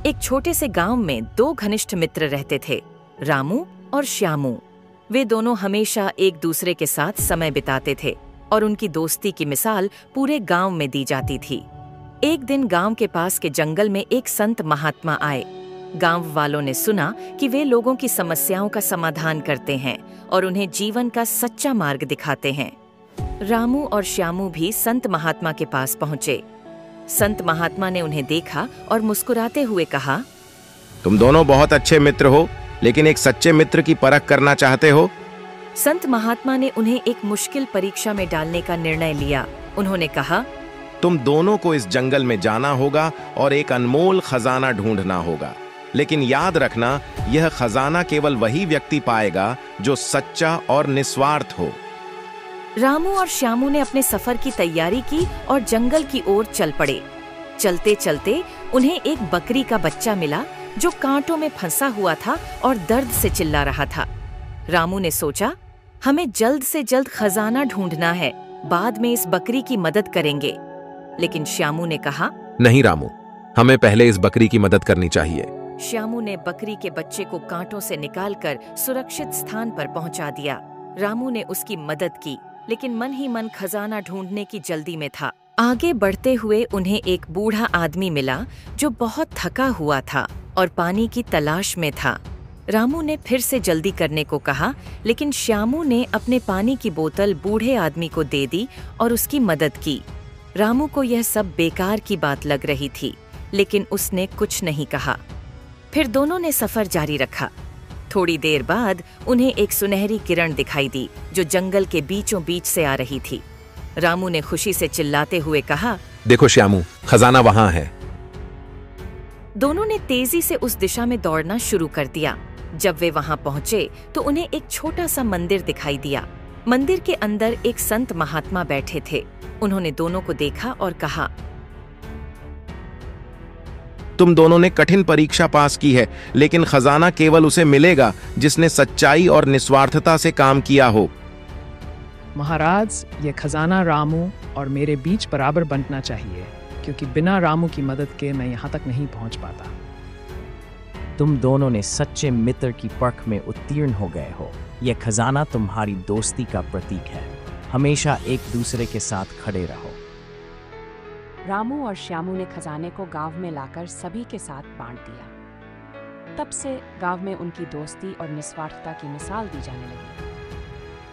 एक छोटे से गांव में दो घनिष्ठ मित्र रहते थे, रामू और श्यामू। वे दोनों हमेशा एक दूसरे के साथ समय बिताते थे और उनकी दोस्ती की मिसाल पूरे गांव में दी जाती थी। एक दिन गांव के पास के जंगल में एक संत महात्मा आए। गांव वालों ने सुना कि वे लोगों की समस्याओं का समाधान करते हैं और उन्हें जीवन का सच्चा मार्ग दिखाते हैं। रामू और श्यामू भी संत महात्मा के पास पहुंचे। संत महात्मा ने उन्हें देखा और मुस्कुराते हुए कहा, तुम दोनों बहुत अच्छे मित्र हो, लेकिन एक सच्चे मित्र की परख करना चाहते हो? संत महात्मा ने उन्हें एक मुश्किल परीक्षा में डालने का निर्णय लिया। उन्होंने कहा, तुम दोनों को इस जंगल में जाना होगा और एक अनमोल खजाना ढूंढना होगा, लेकिन याद रखना, यह खजाना केवल वही व्यक्ति पाएगा जो सच्चा और निस्वार्थ हो। रामू और श्यामू ने अपने सफर की तैयारी की और जंगल की ओर चल पड़े। चलते चलते उन्हें एक बकरी का बच्चा मिला जो कांटों में फंसा हुआ था और दर्द से चिल्ला रहा था। रामू ने सोचा, हमें जल्द से जल्द खजाना ढूंढना है, बाद में इस बकरी की मदद करेंगे। लेकिन श्यामू ने कहा, नहीं रामू, हमें पहले इस बकरी की मदद करनी चाहिए। श्यामू ने बकरी के बच्चे को कांटों से निकालकर सुरक्षित स्थान पर पहुंचा दिया। रामू ने उसकी मदद की, लेकिन मन ही मन खजाना ढूंढने की जल्दी में था। आगे बढ़ते हुए उन्हें एक बूढ़ा आदमी मिला जो बहुत थका हुआ था और पानी की तलाश में था। रामू ने फिर से जल्दी करने को कहा, लेकिन श्यामू ने अपने पानी की बोतल बूढ़े आदमी को दे दी और उसकी मदद की। रामू को यह सब बेकार की बात लग रही थी, लेकिन उसने कुछ नहीं कहा। फिर दोनों ने सफर जारी रखा। थोड़ी देर बाद उन्हें एक सुनहरी किरण दिखाई दी जो जंगल के बीचों बीच से आ रही थी। रामू ने खुशी से चिल्लाते हुए कहा, देखो श्यामू, खजाना वहां है। दोनों ने तेजी से उस दिशा में दौड़ना शुरू कर दिया। जब वे वहां पहुंचे तो उन्हें एक छोटा सा मंदिर दिखाई दिया। मंदिर के अंदर एक संत महात्मा बैठे थे। उन्होंने दोनों को देखा और कहा, तुम दोनों ने कठिन परीक्षा पास की है, लेकिन खजाना केवल उसे मिलेगा जिसने सच्चाई और निस्वार्थता से काम किया हो। महाराज, ये खजाना रामू और मेरे बीच बराबर बंटना चाहिए, क्योंकि बिना रामू की मदद के मैं यहाँ तक नहीं पहुँच पाता। तुम दोनों ने सच्चे मित्र की परख में उत्तीर्ण हो गए हो। यह खजाना तुम्हारी दोस्ती का प्रतीक है। हमेशा एक दूसरे के साथ खड़े रहो। रामू और श्यामू ने खजाने को गांव में लाकर सभी के साथ बांट दिया। तब से गांव में उनकी दोस्ती और निस्वार्थता की मिसाल दी जाने लगी।